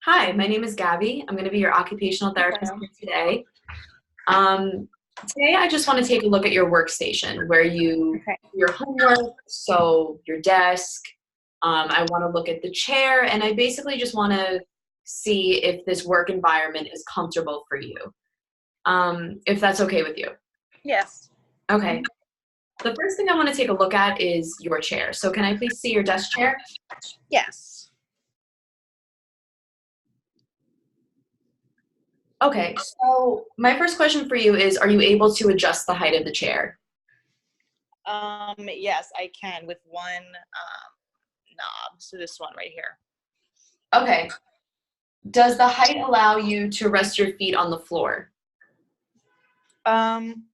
Hi, my name is Gabby. I'm going to be your occupational therapist Hello. here today. Um, Today, I just want to take a look at your workstation where you Okay. do your homework, so your desk. I want to look at the chair, and I basically just want to see if this work environment is comfortable for you, if that's okay with you. Yes. Okay. The first thing I want to take a look at is your chair. So, can I please see your desk chair? Yes. Okay, so my first question for you is, are you able to adjust the height of the chair? Yes, I can with one knob. So this one right here. Okay. Does the height allow you to rest your feet on the floor? Um,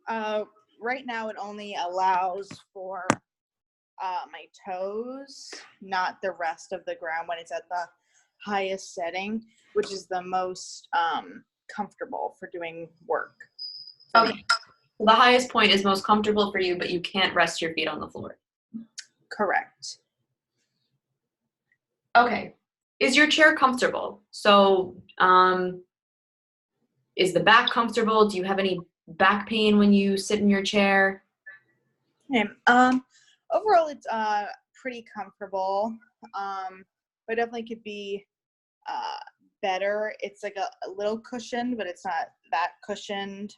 uh, right now it only allows for my toes, not the rest of the ground when it's at the highest setting, which is the most comfortable for doing work for Okay. me. So the highest point is most comfortable for you, but you can't rest your feet on the floor. Correct. Okay. Is your chair comfortable? So, is the back comfortable? Do you have any back pain when you sit in your chair? Okay. Overall, it's pretty comfortable. But definitely could be uh, better. It's like a little cushioned, but it's not that cushioned.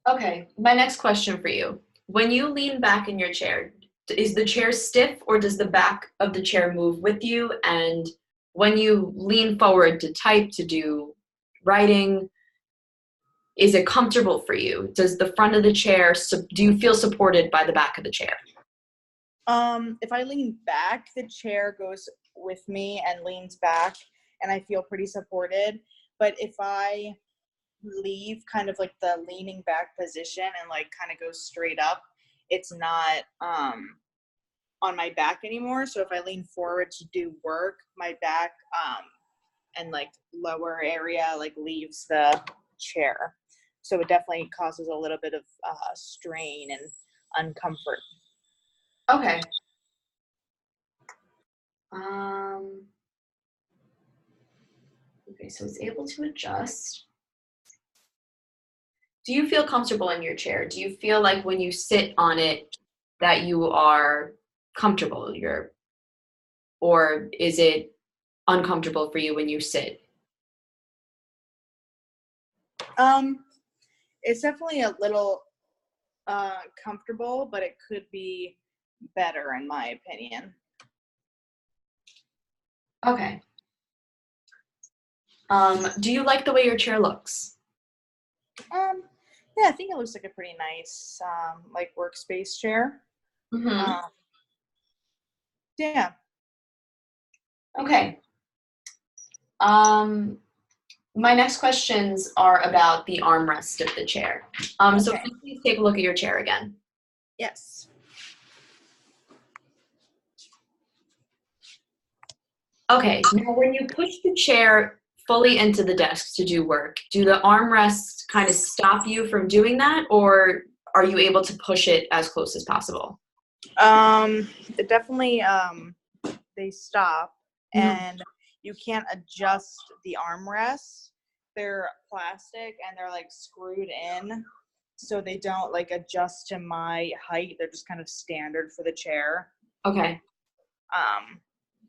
Okay. My next question for you. When you lean back in your chair, is the chair stiff or does the back of the chair move with you? And when you lean forward to type, to do writing, is it comfortable for you? Does the front of the chair, do you feel supported by the back of the chair? If I lean back, the chair goes with me and leans back, and I feel pretty supported. But if I leave kind of like the leaning back position and like kind of go straight up, it's not on my back anymore. So if I lean forward to do work, my back and like lower area like leaves the chair. So it definitely causes a little bit of strain and uncomfort. Okay. Um, okay, so it's able to adjust. Do you feel comfortable in your chair? Do you feel like when you sit on it that you are comfortable? Or is it uncomfortable for you when you sit? Um, it's definitely a little comfortable, but it could be better in my opinion. Okay. Do you like the way your chair looks? Um, yeah, I think it looks like a pretty nice like workspace chair. Mm-hmm. Um, yeah. Okay. Um, my next questions are about the armrest of the chair. So Okay. can you please take a look at your chair again? Yes. Okay, now when you push the chair fully into the desk to do work, do the armrests kind of stop you from doing that, or are you able to push it as close as possible? It definitely they stop Mhm. and you can't adjust the armrests. They're plastic and they're like screwed in so they don't like adjust to my height. They're just kind of standard for the chair. Okay, Um,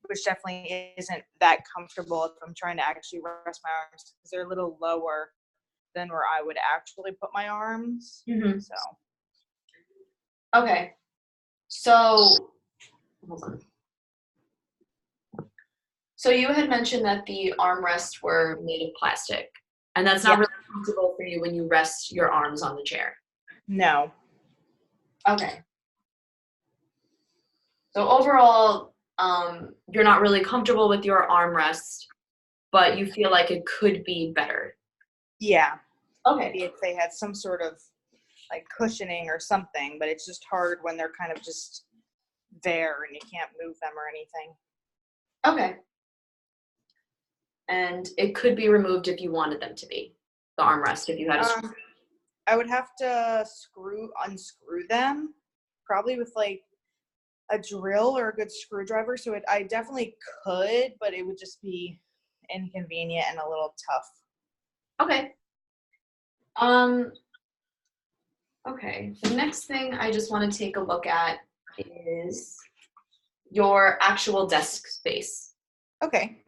which definitely isn't that comfortable if I'm trying to actually rest my arms because they're a little lower than where I would actually put my arms. hmm, So, okay. So, hold on. So you had mentioned that the armrests were made of plastic, and that's not yeah, really comfortable for you when you rest your arms on the chair. no. Okay. So overall, you're not really comfortable with your armrest, but you feel like it could be better. Yeah, Okay. maybe if they had some sort of like cushioning or something, but it's just hard when they're kind of just there and you can't move them or anything. Okay. And it could be removed if you wanted them to be, the armrest, if you had a screw. Um, I would have to unscrew them, probably with like a drill or a good screwdriver. So I definitely could, but it would just be inconvenient and a little tough. Okay. Okay. The next thing I just want to take a look at is your actual desk space. Okay.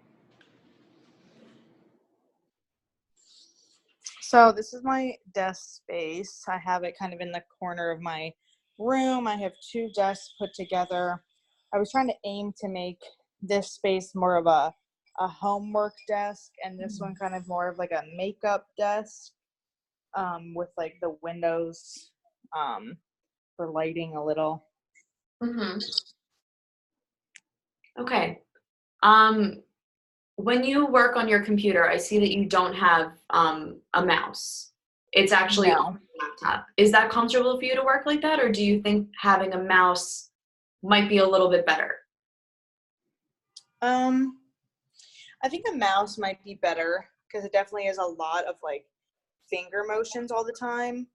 So this is my desk space. I have it kind of in the corner of my room. I have 2 desks put together. I was trying to aim to make this space more of a homework desk, and this one kind of more of like a makeup desk, with like the windows for lighting a little. Mm-hmm. Okay. When you work on your computer, I see that you don't have a mouse. It's actually on No. your laptop. Is that comfortable for you to work like that, or do you think having a mouse might be a little bit better? I think a mouse might be better because it definitely has a lot of like finger motions all the time.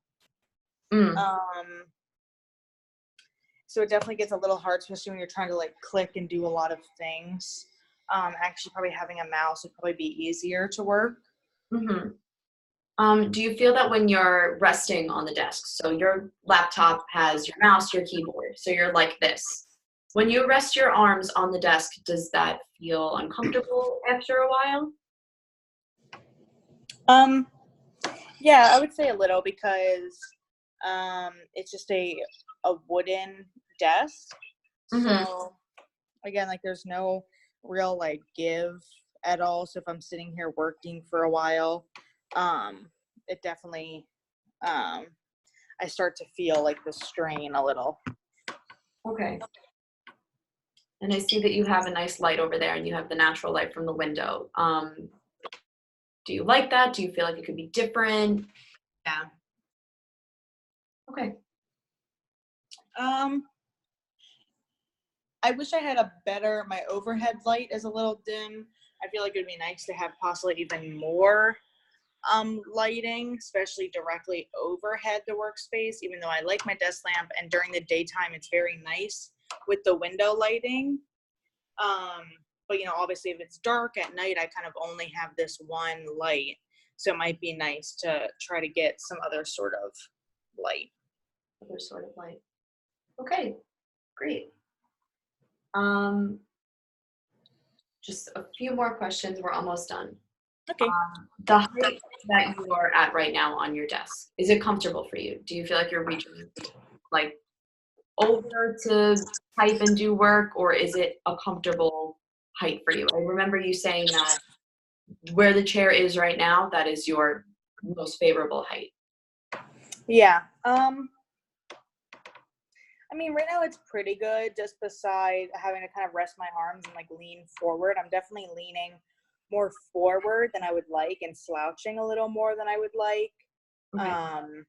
Mm, Um, so it definitely gets a little hard, especially when you're trying to like click and do a lot of things. Actually, probably having a mouse would probably be easier to work. hmm Do you feel that when you're resting on the desk, so your laptop has your mouse, your keyboard, so you're like this. When you rest your arms on the desk, does that feel uncomfortable after a while? Um, yeah, I would say a little because it's just a wooden desk. Mm-hmm. So again, like there's no real like give at all. So if I'm sitting here working for a while, it definitely um I start to feel like the strain a little. Okay. And I see that you have a nice light over there and you have the natural light from the window. Do you like that? Do you feel like it could be different? Yeah. Okay. Um, I wish I had a better, my overhead light is a little dim. I feel like it would be nice to have possibly even more lighting, especially directly overhead the workspace, even though I like my desk lamp and during the daytime it's very nice with the window lighting. Um, but obviously if it's dark at night, I kind of only have this one light. So it might be nice to try to get some other sort of light. Other sort of light. Okay, great. Um, just a few more questions. We're almost done. Okay. The height that you are at right now on your desk, is it comfortable for you? Do you feel like you're reaching like over to type and do work, or is it a comfortable height for you? I remember you saying that where the chair is right now, that is your most favorable height. Yeah. I mean, right now it's pretty good, just beside having to kind of rest my arms and like lean forward. I'm definitely leaning more forward than I would like and slouching a little more than I would like. Okay. Um,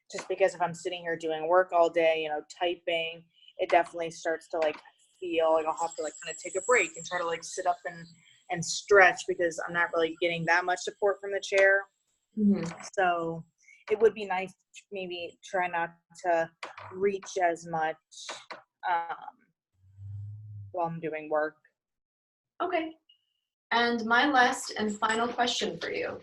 just because if I'm sitting here doing work all day, typing, it definitely starts to like feel like I'll have to like kind of take a break and try to like sit up and stretch because I'm not really getting that much support from the chair. Mhm. So it would be nice to maybe try not to reach as much um, while I'm doing work. Okay. And my last and final question for you.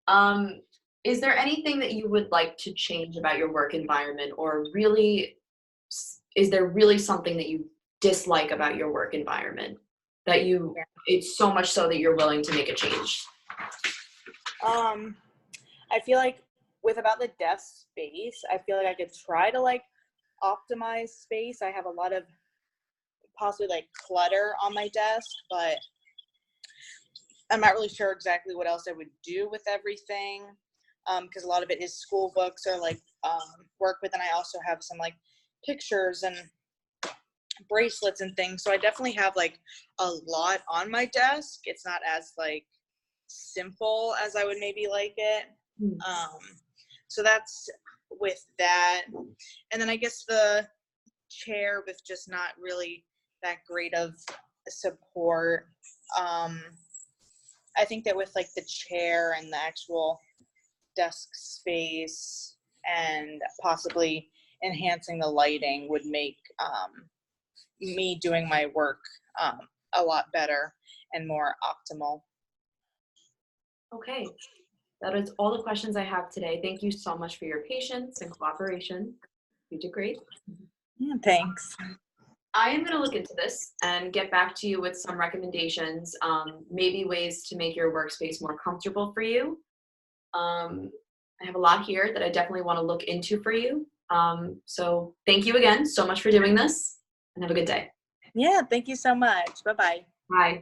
Um, is there anything that you would like to change about your work environment, or really, is there really something that you dislike about your work environment that Yeah. it's so much so that you're willing to make a change? I feel like with about the desk space, I feel like I could try to like optimize space. I have a lot of possibly like clutter on my desk, but I'm not really sure exactly what else I would do with everything. Because a lot of it is school books or like work with, and I also have some like pictures and bracelets and things. So I definitely have like a lot on my desk. It's not as like simple as I would maybe like it. Hmm. So that's with that. And then I guess the chair with just not really that great of support. I think that with like the chair and the actual desk space and possibly enhancing the lighting would make me doing my work a lot better and more optimal. Okay, that is all the questions I have today. Thank you so much for your patience and cooperation. You did great. Yeah, thanks. I am going to look into this and get back to you with some recommendations, maybe ways to make your workspace more comfortable for you. I have a lot here that I definitely want to look into for you. So thank you again so much for doing this, and have a good day. Yeah, thank you so much. Bye-bye. Bye.